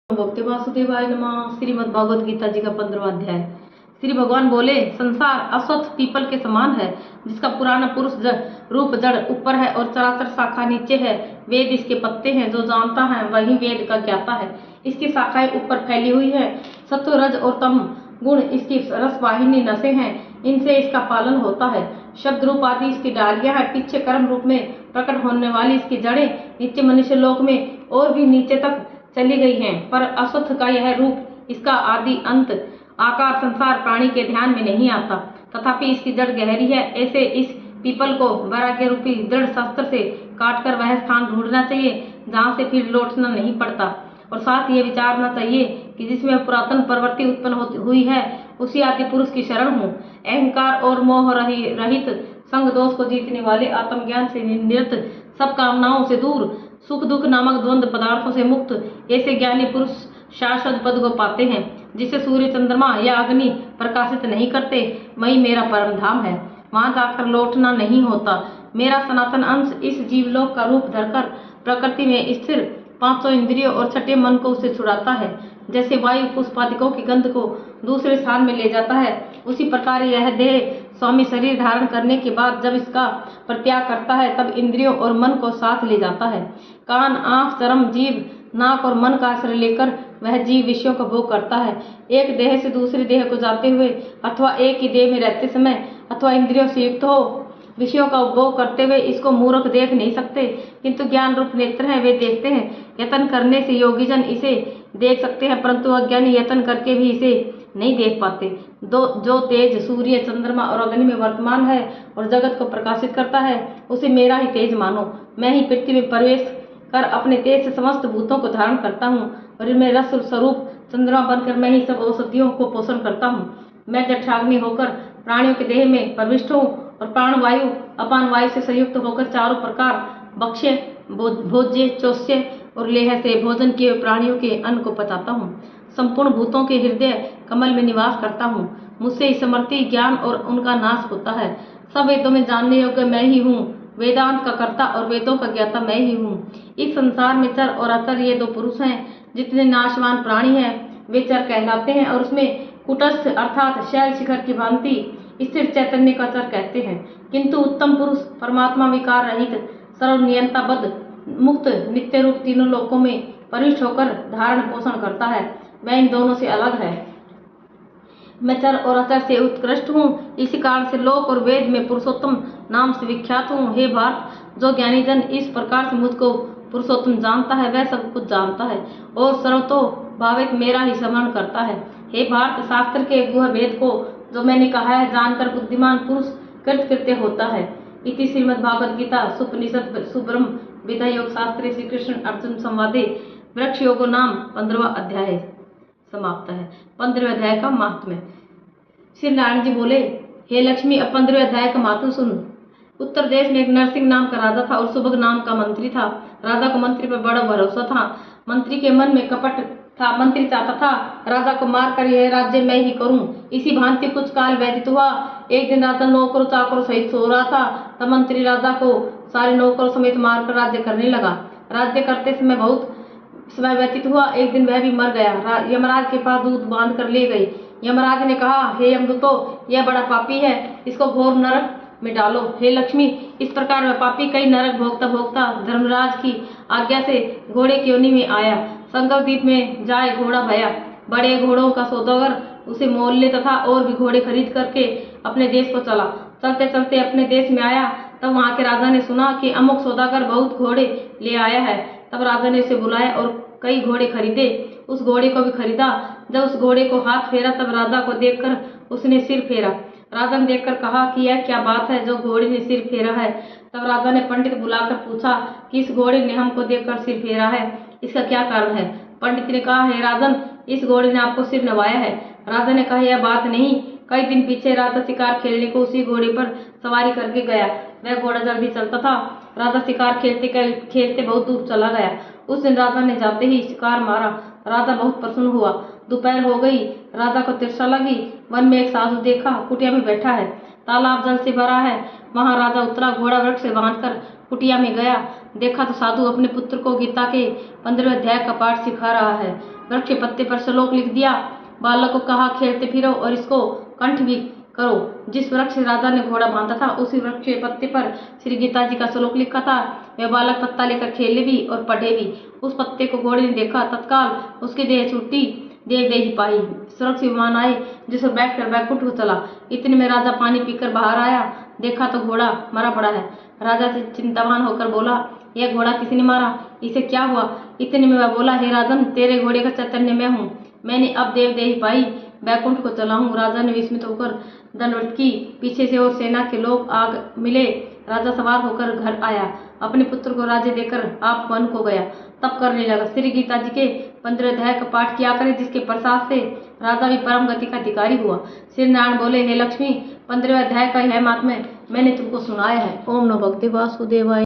भक्ति वासुदेवाय नमः। श्रीमद् भगवद गीता जी का 15वां अध्याय। श्री भगवान बोले, संसार अश्वत्थ पीपल के समान है, जिसका पुराना पुरुष रूप जड़ ऊपर है और चराचर शाखा नीचे है। वेद इसके पत्ते हैं, जो जानता है वही वेद का ज्ञाता है। इसकी शाखाएं ऊपर फैली हुई है। सत्व रज और तम गुण इसकी रसवाहिनी नसें हैं, इनसे इसका पालन होता है। शब्द रूप आदि इसकी डालियां हैं, पीछे कर्म रूप में प्रकट होने वाली इसकी जड़ें नीचे मनुष्य लोक में और भी नीचे तक चली गई हैं। पर अश्वत्थ का यह रूप, इसका आदि अंत आकार संसार प्राणी के ध्यान में नहीं आता, तथापि इसकी जड़ गहरी है। ऐसे इस पीपल को वैराग्य रूपी दृढ़ शस्त्र से काटकर वह स्थान ढूंढना चाहिए जहाँ से फिर लौटना नहीं पड़ता। और साथ ये विचारना चाहिए कि जिसमें पुरातन प्रवृत्ति उत्पन्न हुई है, उसी आदि पुरुष की शरण हूँ। अहंकार और मोह रहित संग दोष को जीतने वाले, आत्मज्ञान से निरत, सब कामनाओं से दूर, सुख दुख नामक द्वंद्व पदार्थों से मुक्त, ऐसे ज्ञानी पुरुष शाश्वत पद को पाते हैं, जिसे सूर्य चंद्रमा या अग्नि प्रकाशित नहीं करते। वही मेरा परम धाम है, वहां जाकर लौटना नहीं होता। मेरा सनातन अंश इस जीवलोक का रूप धरकर प्रकृति में स्थिर पांचों इंद्रियों और छठे मन को उसे छुड़ाता है। जैसे वायु पुष्पादिकों की गंध को दूसरे स्थान में ले जाता है, उसी प्रकार यह देह स्वामी शरीर धारण करने के बाद जब इसका परित्याग करता है, तब इंद्रियों और मन को साथ ले जाता है। कान, आंख, चर्म, जीभ, नाक और मन का आश्रय लेकर वह जीव विषयों का भोग करता है। एक देह से दूसरे देह को जाते हुए, अथवा एक ही देह में रहते समय, अथवा इंद्रियों से युक्त हो विषयों का उपभोग करते हुए इसको मूर्ख देख नहीं सकते, किंतु ज्ञान रूप नेत्र हैं, वे देखते हैं। यतन करने से योगीजन इसे देख सकते हैं, परंतु अज्ञानी यतन करके भी इसे नहीं देख पाते। जो तेज सूर्य, चंद्रमा और अग्नि में वर्तमान है और जगत को प्रकाशित करता है, उसे मेरा ही तेज मानो। मैं ही पृथ्वी में प्रवेश कर अपने तेज से समस्त भूतों को धारण करता हूँ, और इनमें रस स्वरूप चंद्रमा बनकर मैं ही सब औषधियों को पोषण करता हूँ। मैं जठराग्नि होकर प्राणियों के देह में प्रविष्ट हूँ और प्राण वायु अपान वायु से संयुक्त होकर चारों प्रकार भक्ष्य, भोज्य, चोष्य और लेह से भोजन किए प्राणियों के अन्न को पचाता हूँ। संपूर्ण भूतों के हृदय कमल में निवास करता हूँ। मुझसे समर्थी ज्ञान और उनका नाश होता है। सब वेदों में जानने योग्य मैं ही हूँ। वेदांत का कर्ता और वेदों का ज्ञाता मैं ही हूँ। इस संसार में चर और अचर ये दो पुरुष हैं। जितने नाशवान प्राणी हैं वे चर कहलाते हैं, और उसमें कुटस्थ अर्थात शैल शिखर की भांति स्थिर चैतन्य का चर कहते हैं। किंतु उत्तम पुरुष परमात्मा विकार रहित सर्वनियंताबद्ध मुक्त नित्य रूप तीनों लोकों में परिष्ठ होकर धारण पोषण करता है। वह इन दोनों से अलग है। मैं चर और अचर से उत्कृष्ट हूँ। इसी कारण से लोक और वेद में पुरुषोत्तम नाम से विख्यात हूँ। हे भारत, जो ज्ञानी जन इस प्रकार से मुझको पुरुषोत्तम जानता है, वह सब कुछ जानता है और सर्वतो भावित मेरा ही स्मरण करता है। हे भारत, शास्त्र के गुह भेद को जो मैंने कहा है, जानकर बुद्धिमान पुरुष कृतकृत्य होता है। इति श्रीमद्भागवत गीता सुपनिषद सुब्रह्म विद्या योग शास्त्रे श्री कृष्ण अर्जुन संवादे वृक्ष योगो नाम 15वां अध्याय समाप्त है। 15वें अध्याय का महात्म्य। श्री नारायण जी बोले, हे लक्ष्मी, अब 15वें अध्याय का महात्म्य सुन। उत्तर देश में एक नरसिंह नाम का राजा था और सुभग नाम का मंत्री था। राजा को मंत्री पर बड़ा भरोसा था। मंत्री के मन में कपट था। मंत्री चाहता था राजा को मारकर यह राज्य मैं ही करूं। इसी भांति कुछ काल व्यतीत हुआ। एक दिन राजा नौकरों चाकरों सहित सो रहा था, तब मंत्री राजा को सारे नौकरों समेत मारकर राज्य करने लगा। राज्य करते समय बहुत समय व्यतीत हुआ। एक दिन वह भी मर गया। यमराज के पास दूत बांध कर ले गए। यमराज ने कहा, हे यमदूतो, यह बड़ा पापी है, इसको घोर नरक में डालो। हे लक्ष्मी, इस प्रकार वह पापी कई नरक भोगता भोगता धर्मराज की आज्ञा से घोड़े की योनि में आया। संकल्पद्वीप में जाए घोड़ा भया। बड़े घोड़ों का सौदागर उसे मोल ले तथा और भी घोड़े खरीद करके अपने देश को चला। चलते चलते अपने देश में आया, तब वहां के राजा ने सुना कि अमुक सौदागर बहुत घोड़े ले आया है। तब राजा ने उसे बुलाया और कई घोड़े खरीदे। उस घोड़े को भी खरीदा। जब उस घोड़े को हाथ फेरा, तब राजा को देखकर उसने सिर फेरा। राजा ने देखकर कहा कि यह क्या बात है जो घोड़े ने सिर फेरा है। तब राजा ने पंडित बुलाकर पूछा कि इस घोड़े ने हमको देखकर सिर फेरा है, इसका क्या कारण है। पंडित ने कहा, हे राजन, इस घोड़े ने आपको सिर नवाया है। राजा ने कहा, यह बात नहीं। कई दिन पीछे राजा शिकार खेलने को उसी घोड़े पर सवारी करके गया। वह घोड़ा जल्दी चलता था। राजा शिकार खेलते खेलते बहुत दूर चला गया। उस दिन राजा ने जाते ही शिकार मारा। राजा बहुत प्रसन्न हुआ। दोपहर हो गई। राजा को तृष्णा लगी। वन में एक साधु देखा, कुटिया में बैठा है। तालाब जल से भरा है। वहां राजा उतरा, घोड़ा वृक्ष से बांधकर कुटिया में गया। देखा तो साधु अपने पुत्र को गीता के 15वें अध्याय का पाठ सिखा रहा है। वृक्ष के पत्ते पर श्लोक लिख दिया। बालक को कहा, खेलते फिरो और इसको कंठ भी करो। जिस वृक्ष से राजा ने घोड़ा बांधा था उसी वृक्ष के पत्ते पर श्री गीता जी का श्लोक लिखा था। वह बालक पत्ता लेकर खेले भी और पढ़े भी। उस पत्ते को घोड़े ने देखा, तत्काल उसकी देह छूटी, देव दे ही पाई। स्वर्ग से विमान आए जिस पर बैठकर बैकुंठ को चला। इतने में राजा पानी पीकर बाहर आया, देखा तो घोड़ा मरा पड़ा है। राजा से चिंतावान होकर बोला, यह घोड़ा किसने मारा, इसे क्या हुआ? इतने में वह बोला, हे राजन, तेरे घोड़े का चैतन्य मैं हूँ। मैंने अब देव देही पाई, बैकुंठ को चला हूँ। राजा ने विस्मित होकर दंडवत की। पीछे से और सेना के लोग आग मिले। राजा सवार होकर घर आया, अपने पुत्र को राज्य देकर आप वन को गया। तब करने लगा। श्री गीता जी के 15 अध्याय का पाठ किया करे, जिसके प्रसाद से राजा भी परम गति का अधिकारी हुआ। श्री नारायण बोले, हे लक्ष्मी, 15वें अध्याय का यह महात्म्य मैंने तुमको सुनाया है। ओम नमो भगवते वासुदेवाय।